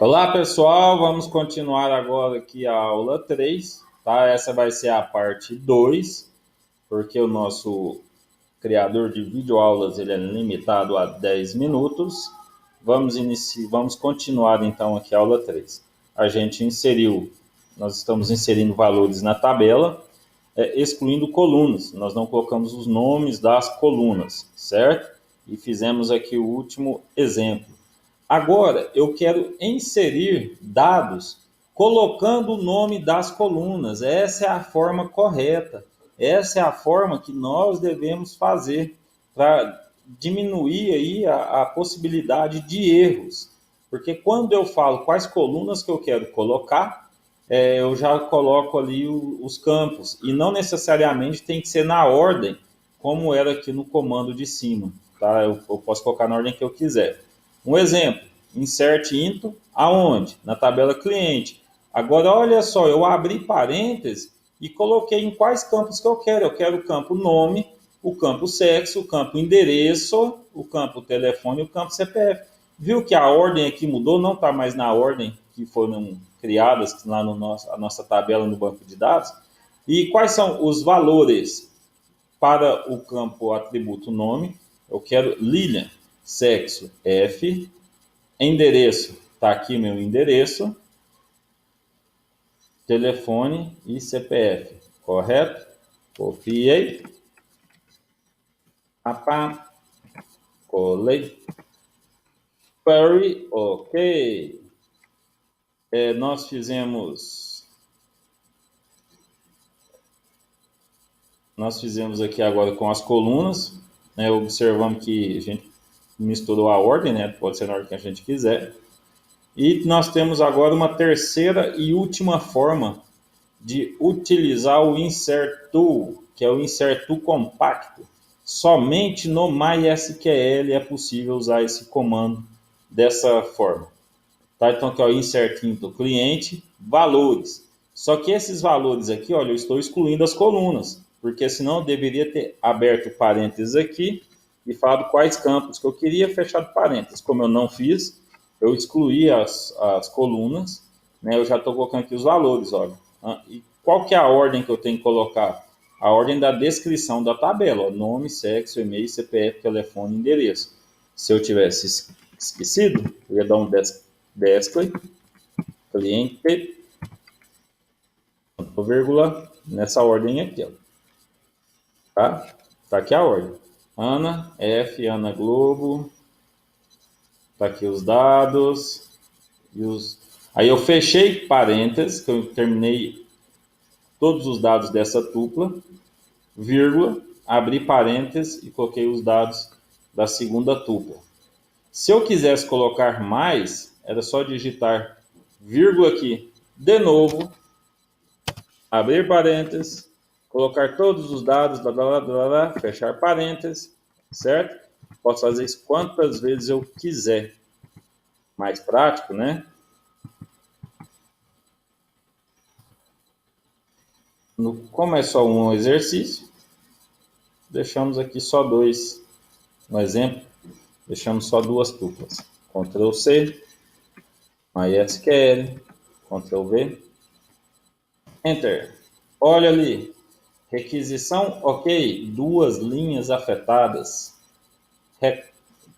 Olá pessoal, vamos continuar agora aqui a aula 3, tá? Essa vai ser a parte 2, porque o nosso criador de videoaulas ele é limitado a 10 minutos. Vamos continuar então aqui a aula 3. Nós estamos inserindo valores na tabela, excluindo colunas. Nós não colocamos os nomes das colunas, certo? E fizemos aqui o último exemplo. Agora, eu quero inserir dados colocando o nome das colunas. Essa é a forma correta. Essa é a forma que nós devemos fazer para diminuir aí a possibilidade de erros. Porque quando eu falo quais colunas que eu quero colocar, eu já coloco ali os campos. E não necessariamente tem que ser na ordem, como era aqui no comando de cima. Tá? Eu posso colocar na ordem que eu quiser. Um exemplo, insert into aonde? Na tabela cliente. Agora, olha só, eu abri parênteses e coloquei em quais campos que eu quero. Eu quero o campo nome, o campo sexo, o campo endereço, o campo telefone e o campo CPF. Viu que a ordem aqui mudou? Não está mais na ordem que foram criadas lá no a nossa tabela no banco de dados. E quais são os valores para o campo atributo nome? Eu quero Lilian, sexo F, endereço, está aqui meu endereço, telefone e CPF, correto? Copiei, colei, query, ok. Nós fizemos aqui agora com as colunas, né? Observamos que a gente misturou a ordem, né? Pode ser na ordem que a gente quiser. E nós temos agora uma terceira e última forma de utilizar o Insert Tool, que é o Insert Tool compacto. Somente no MySQL é possível usar esse comando dessa forma. Tá? Então aqui é o Insert into cliente, valores. Só que esses valores aqui, olha, eu estou excluindo as colunas, porque senão eu deveria ter aberto parênteses aqui e falado quais campos que eu queria, fechado parênteses. Como eu não fiz, eu excluí as colunas, né? Eu já estou colocando aqui os valores, olha. E qual que é a ordem que eu tenho que colocar? A ordem da descrição da tabela, ó, nome, sexo, e-mail, CPF, telefone, endereço. Se eu tivesse esquecido, eu ia dar um display, cliente, vírgula, nessa ordem aqui, ó. Tá? Tá aqui a ordem. Ana, F, Ana Globo. Tá aqui os dados. Aí eu fechei parênteses, que eu terminei todos os dados dessa tupla, vírgula, abri parênteses e coloquei os dados da segunda tupla. Se eu quisesse colocar mais, era só digitar vírgula aqui de novo, abrir parênteses, colocar todos os dados, fechar parênteses, certo? Posso fazer isso quantas vezes eu quiser. Mais prático, né? Como é só um exercício, deixamos aqui só dois. No exemplo, deixamos só duas tuplas. Ctrl C, MySQL, Ctrl V, Enter. Olha ali, requisição, ok, duas linhas afetadas.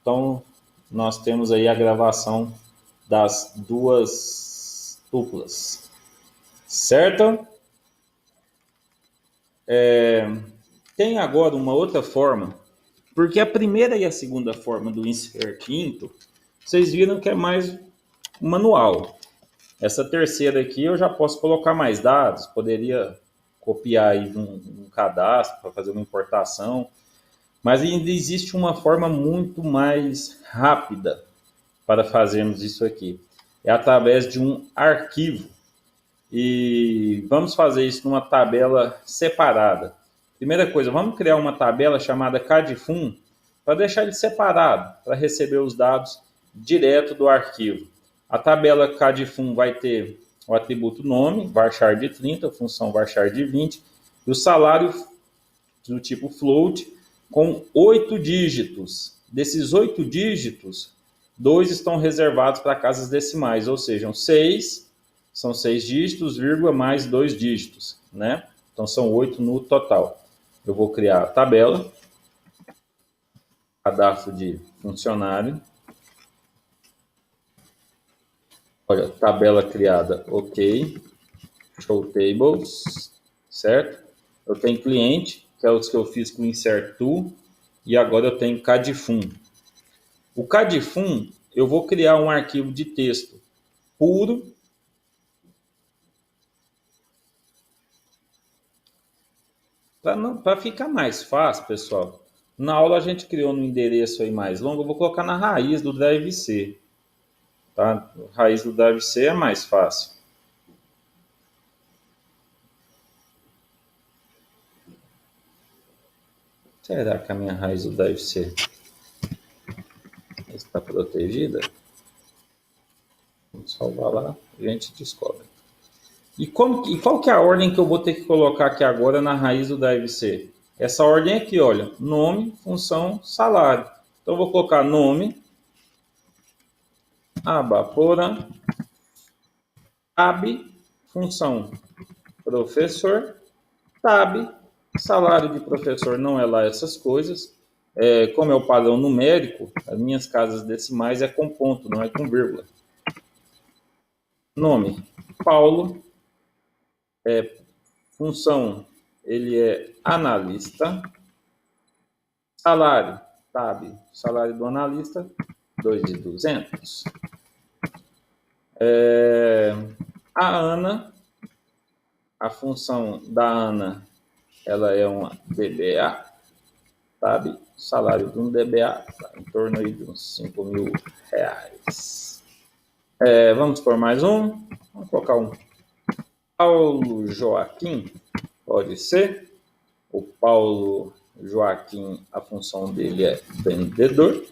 Então, nós temos aí a gravação das duas tuplas, certo? Tem agora uma outra forma, porque a primeira e a segunda forma do insert into, vocês viram que é mais manual. Essa terceira aqui eu já posso colocar mais dados, poderia copiar aí um cadastro para fazer uma importação, mas ainda existe uma forma muito mais rápida para fazermos isso aqui. É através de um arquivo. E vamos fazer isso numa tabela separada. Primeira coisa, vamos criar uma tabela chamada CADFUM para deixar ele separado, para receber os dados direto do arquivo. A tabela CADFUM vai ter o atributo nome, varchar de 30, função varchar de 20, e o salário do tipo float com 8 dígitos. Desses 8 dígitos, 2 estão reservados para casas decimais, ou seja, 6 são 6 dígitos, vírgula, mais 2 dígitos, né? Então, são 8 no total. Eu vou criar a tabela, cadastro de funcionário. Olha, tabela criada, ok. Show tables, certo? Eu tenho cliente, que é os que eu fiz com insert to, e agora eu tenho cadfun. O cadfun, eu vou criar um arquivo de texto puro, para ficar mais fácil, pessoal. Na aula a gente criou no endereço aí mais longo, eu vou colocar na raiz do drive C. Tá? A raiz do drive C é mais fácil. Será que a minha raiz do drive C está protegida? Vamos salvar lá, a gente descobre. E qual que é a ordem que eu vou ter que colocar aqui agora na raiz do drive C? Essa ordem aqui, olha, nome, função, salário. Então, eu vou colocar nome, Abapora, tab, função, professor, tab, salário de professor, não é lá essas coisas. Como é o padrão numérico, as minhas casas decimais é com ponto, não é com vírgula. Nome, Paulo, função, ele é analista. Salário, tab, salário do analista, 2.200. A Ana, a função da Ana, ela é uma DBA, tab, salário de um DBA, tá, em torno aí de uns R$5.000. Vamos por mais um, vamos colocar um Paulo Joaquim, pode ser. O Paulo Joaquim, a função dele é vendedor,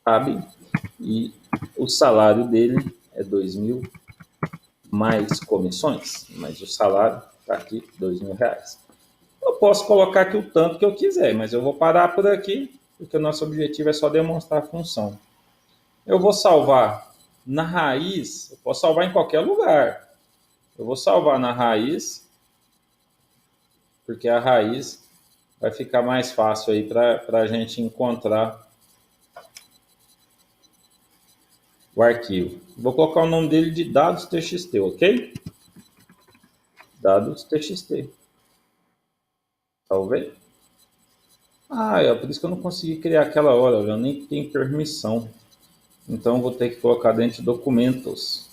sabe? E o salário dele é 2.000 mais comissões, mas o salário está aqui, R$2.000. Eu posso colocar aqui o tanto que eu quiser, mas eu vou parar por aqui, porque o nosso objetivo é só demonstrar a função. Eu vou salvar na raiz, eu posso salvar em qualquer lugar. Eu vou salvar na raiz, porque a raiz vai ficar mais fácil aí para a gente encontrar o arquivo. Vou colocar o nome dele de dados.txt, ok? Dados.txt. Talvez. É por isso que eu não consegui criar aquela hora, eu nem tenho permissão. Então, vou ter que colocar dentro de documentos.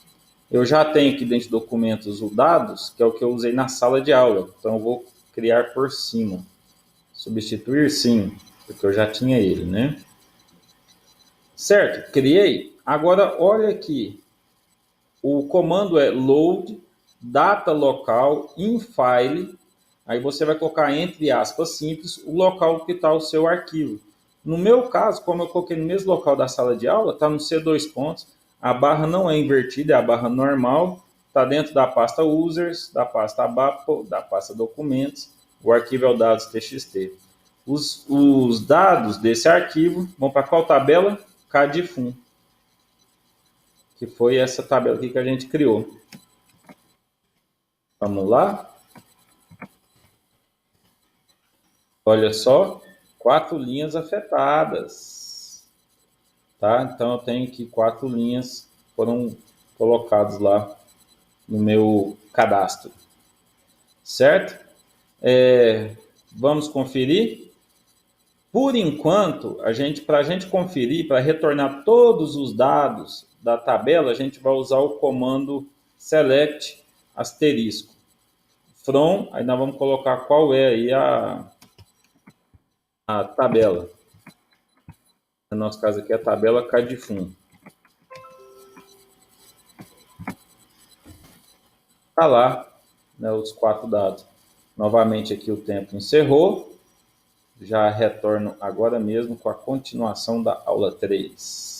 Eu já tenho aqui dentro de documentos o dados, que é o que eu usei na sala de aula. Então, eu vou criar por cima. Substituir, sim, porque eu já tinha ele, né? Certo, criei. Agora, olha aqui. O comando é load, data local, in file. Aí você vai colocar entre aspas simples o local que está o seu arquivo. No meu caso, como eu coloquei no mesmo local da sala de aula, está no C2 pontos. A barra não é invertida, é a barra normal. Está dentro da pasta users, da pasta abapo, da pasta documentos. O arquivo é o dados.txt. Os dados desse arquivo vão para qual tabela? Cadfun, que foi essa tabela aqui que a gente criou. Vamos lá. Olha só, 4 linhas afetadas. Tá? Então, eu tenho que 4 linhas foram colocadas lá no meu cadastro. Certo? Vamos conferir. Por enquanto, para a gente conferir, para retornar todos os dados da tabela, a gente vai usar o comando select asterisco. From, aí nós vamos colocar qual é aí a tabela. No nosso caso aqui é a tabela cadfun. Está lá, né, os 4 dados. Novamente aqui o tempo encerrou. Já retorno agora mesmo com a continuação da aula 3.